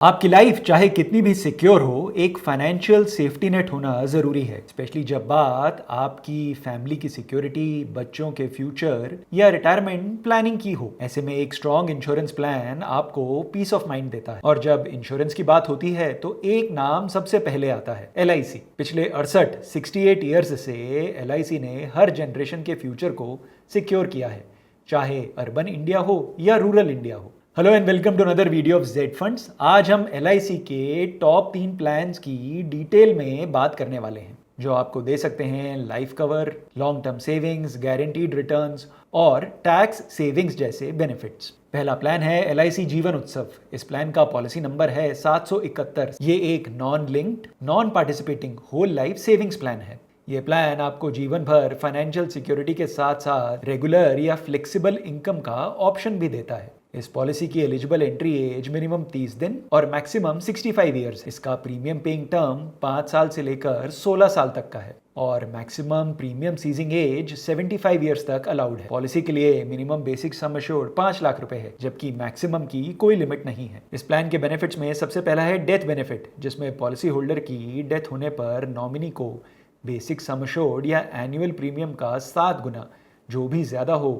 आपकी लाइफ चाहे कितनी भी सिक्योर हो, एक फाइनेंशियल सेफ्टी नेट होना ज़रूरी है, स्पेशली जब बात आपकी फैमिली की सिक्योरिटी, बच्चों के फ्यूचर या रिटायरमेंट प्लानिंग की हो। ऐसे में एक स्ट्रॉन्ग इंश्योरेंस प्लान आपको पीस ऑफ माइंड देता है। और जब इंश्योरेंस की बात होती है तो एक नाम सबसे पहले आता है, LIC। पिछले 68 ईयर्स से LIC ने हर जनरेशन के फ्यूचर को सिक्योर किया है, चाहे अर्बन इंडिया हो या रूरल इंडिया हो। Hello and welcome to another video of Z funds. आज हम LIC के टॉप 3 प्लान्स की डिटेल में बात करने वाले हैं, जो आपको दे सकते हैं life cover, long term savings, guaranteed returns और टैक्स सेविंग्स जैसे बेनिफिट्स। पहला प्लान है LIC जीवन उत्सव। इस प्लान का पॉलिसी नंबर है 771। ये एक non linked, non participating whole life savings plan है। ये प्लान आपको जीवन भर फाइनेंशियल सिक्योरिटी के साथ साथ रेगुलर या फ्लेक्सिबल इनकम का ऑप्शन भी देता है। इस पॉलिसी की एलिजिबल एंट्री एज मिनिमम 30 दिन और मैक्सिमम 65 ईयर्स। इसका प्रीमियम पेइंग टर्म 5 साल से लेकर 16 साल तक का है और maximum premium ceasing age 75 years तक अलाउड है। पॉलिसी के लिए minimum basic sum assured 5 lakh रुपए है, जबकि मैक्सिमम की कोई लिमिट नहीं है। इस प्लान के बेनिफिट्स में सबसे पहला है डेथ बेनिफिट, जिसमें पॉलिसी होल्डर की डेथ होने पर नॉमिनी को बेसिक सम एश्योर्ड या एनुअल प्रीमियम का 7 गुना, जो भी ज्यादा हो,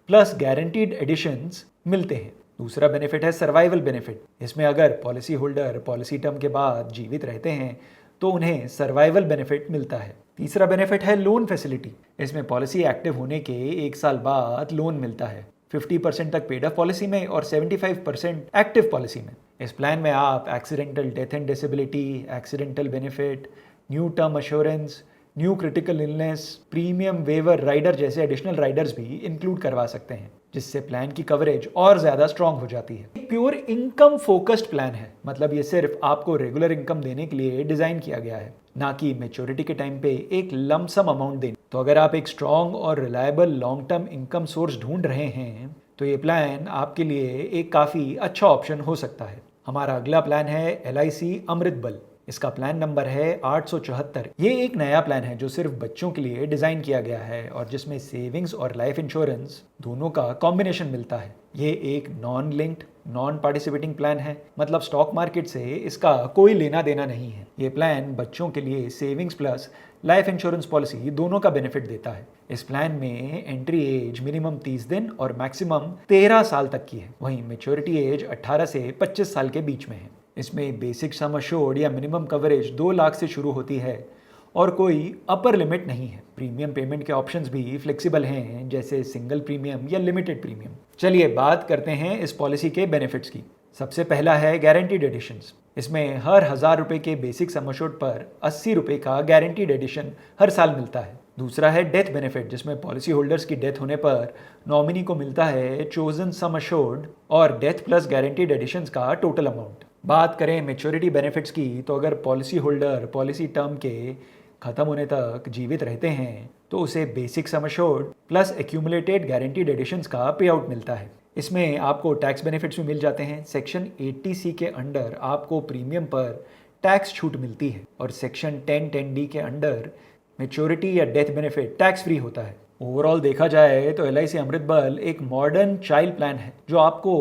प्लस गारंटीड एडिशंस मिलते हैं। दूसरा बेनिफिट है सर्वाइवल बेनिफिट। इसमें अगर पॉलिसी होल्डर पॉलिसी टर्म के बाद जीवित रहते हैं तो उन्हें सर्वाइवल बेनिफिट मिलता है। तीसरा बेनिफिट है लोन फैसिलिटी। इसमें पॉलिसी एक्टिव होने के 1 साल बाद लोन मिलता है, 50% तक पेड अप पॉलिसी में और 75% एक्टिव पॉलिसी में। इस प्लान में आप accidental death and disability, accidental benefit, new term assurance, new critical illness, premium waiver rider जैसे एडिशनल राइडर्स भी इंक्लूड करवा सकते हैं, जिससे प्लान की कवरेज और ज्यादा स्ट्रांग हो जाती है। प्योर इनकम फोकस्ड प्लान है, मतलब ये सिर्फ आपको रेगुलर इनकम देने के लिए डिजाइन किया गया है, ना कि मेच्योरिटी के टाइम पे एक लमसम अमाउंट देने। तो अगर आप एक स्ट्रांग और reliable long term income source ढूंढ रहे हैं तो ये प्लान आपके लिए एक काफी अच्छा ऑप्शन हो सकता है। हमारा अगला प्लान है LIC अमृत बल। इसका प्लान नंबर है 874। ये एक नया प्लान है जो सिर्फ बच्चों के लिए डिजाइन किया गया है और जिसमें सेविंग्स और लाइफ इंश्योरेंस दोनों का कॉम्बिनेशन मिलता है। ये एक non linked, non participating plan है, मतलब स्टॉक मार्केट से इसका कोई लेना देना नहीं है। ये प्लान बच्चों के लिए savings plus life insurance policy दोनों का बेनिफिट देता है। इस प्लान में एंट्री एज मिनिमम 30 दिन और मैक्सिमम 13 साल तक की है। वहीं मेच्योरिटी एज 18 से 25 साल के बीच में है। इसमें बेसिक सम एश्योर्ड या मिनिमम कवरेज 2 लाख से शुरू होती है और कोई अपर लिमिट नहीं है। प्रीमियम पेमेंट के ऑप्शंस भी फ्लेक्सिबल हैं, जैसे सिंगल प्रीमियम या लिमिटेड प्रीमियम। चलिए बात करते हैं इस पॉलिसी के बेनिफिट्स की। सबसे पहला है गारंटीड एडिशंस। इसमें हर 1000 रुपए के बेसिक सम एश्योर्ड पर 80 रुपए का गारंटीड एडिशन हर साल मिलता है। दूसरा है डेथ बेनिफिट, जिसमें पॉलिसी होल्डर्स की डेथ होने पर नॉमिनी को मिलता है चोजन सम एश्योर्ड और डेथ प्लस गारंटीड एडिशंस का टोटल अमाउंट। बात करें मेच्योरिटी बेनिफिट्स की तो अगर पॉलिसी होल्डर पॉलिसी टर्म के खत्म होने तक जीवित रहते हैं तो उसे basic sum assured plus accumulated guaranteed additions का पे आउट मिलता है। इसमें आपको टैक्स बेनिफिट्स भी मिल जाते हैं। सेक्शन 80C के अंडर आपको प्रीमियम पर टैक्स छूट मिलती है और सेक्शन 1010D के अंडर मेच्योरिटी या डेथ बेनिफिट टैक्स फ्री होता है। ओवरऑल देखा जाए तो LIC अमृत बल एक मॉडर्न चाइल्ड प्लान है जो आपको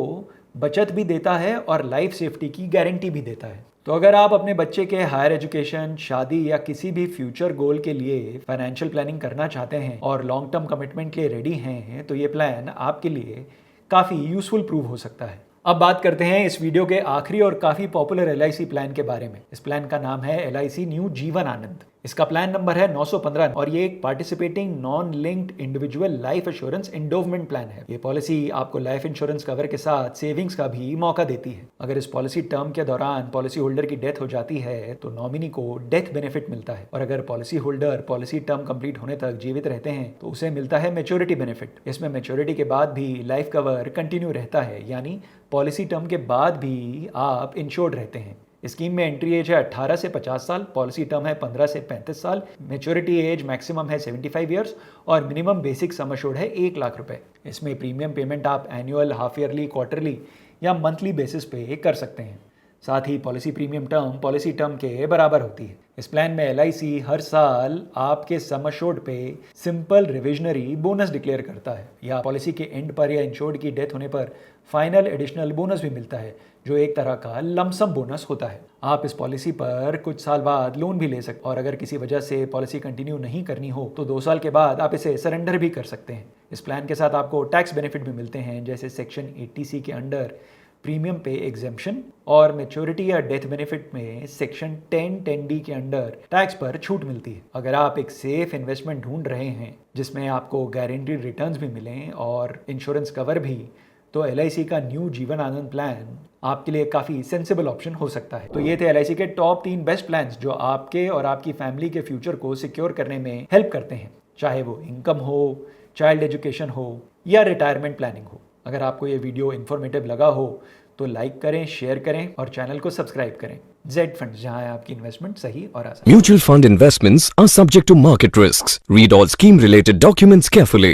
बचत भी देता है और लाइफ सेफ्टी की गारंटी भी देता है। तो अगर आप अपने बच्चे के हायर एजुकेशन, शादी या किसी भी फ्यूचर गोल के लिए फाइनेंशियल प्लानिंग करना चाहते हैं और लॉन्ग टर्म कमिटमेंट के लिए रेडी हैं तो ये प्लान आपके लिए काफ़ी यूजफुल प्रूव हो सकता है। अब बात करते हैं इस वीडियो के आखिरी और काफ़ी पॉपुलर LIC प्लान के बारे में। इस प्लान का नाम है LIC न्यू जीवन आनंद। इसका प्लान नंबर है 915 और ये एक participating non linked individual life assurance endowment plan है। ये पॉलिसी आपको लाइफ इंश्योरेंस कवर के साथ सेविंग्स का भी मौका देती है। अगर इस पॉलिसी टर्म के दौरान पॉलिसी होल्डर की डेथ हो जाती है तो नॉमिनी को डेथ बेनिफिट मिलता है और अगर policy holder policy term complete होने तक जीवित रहते हैं तो उसे मिलता है मेच्योरिटी बेनिफिट। इसमें मेच्योरिटी के बाद भी लाइफ कवर कंटिन्यू रहता है, यानी पॉलिसी टर्म के बाद भी आप इंश्योर्ड रहते हैं। स्कीम में एंट्री एज है 18 से 50 साल, पॉलिसी टर्म है 15 से 35 साल, मेच्योरिटी एज मैक्सिमम है 75 ईयर्स और मिनिमम बेसिक सम एश्योर्ड है 1 लाख रुपए। इसमें प्रीमियम पेमेंट आप एनुअल, हाफ ईयरली, क्वार्टरली या मंथली बेसिस पे कर सकते हैं। साथ ही policy premium term policy term के बराबर होती है। इस प्लान में LIC हर साल आपके सम एश्योर्ड पे सिंपल रिविजनरी बोनस डिक्लेयर करता है या पॉलिसी के एंड पर या इंश्योर्ड की डेथ होने पर फाइनल एडिशनल बोनस भी मिलता है, जो एक तरह का लमसम बोनस होता है। आप इस पॉलिसी पर कुछ साल बाद लोन भी ले सकते, और अगर किसी वजह से पॉलिसी कंटिन्यू नहीं करनी हो तो 2 साल के बाद आप इसे सरेंडर भी कर सकते हैं। इस प्लान के साथ आपको टैक्स बेनिफिट भी मिलते हैं, जैसे सेक्शन 80C के अंडर प्रीमियम पे एग्जेम्पशन, और मैच्योरिटी या डेथ बेनिफिट में सेक्शन 10(10)D के अंडर टैक्स पर छूट मिलती है। अगर आप एक सेफ इन्वेस्टमेंट ढूंढ रहे हैं जिसमें आपको गारंटीड रिटर्न्स भी मिलें और इंश्योरेंस कवर भी, तो LIC का न्यू जीवन आनंद प्लान आपके लिए काफ़ी सेंसिबल ऑप्शन हो सकता है। तो ये थे LIC के टॉप 3 बेस्ट प्लान्स जो आपके और आपकी फैमिली के फ्यूचर को सिक्योर करने में हेल्प करते हैं, चाहे वो इनकम हो, चाइल्ड एजुकेशन हो या रिटायरमेंट प्लानिंग हो। अगर आपको ये वीडियो इन्फॉर्मेटिव लगा हो तो लाइक करें, शेयर करें और चैनल को सब्सक्राइब करें। जेड फंड्स, जहां है आपकी इन्वेस्टमेंट सही और आसान। Mutual fund investments are subject to market risks. Read all scheme related documents carefully.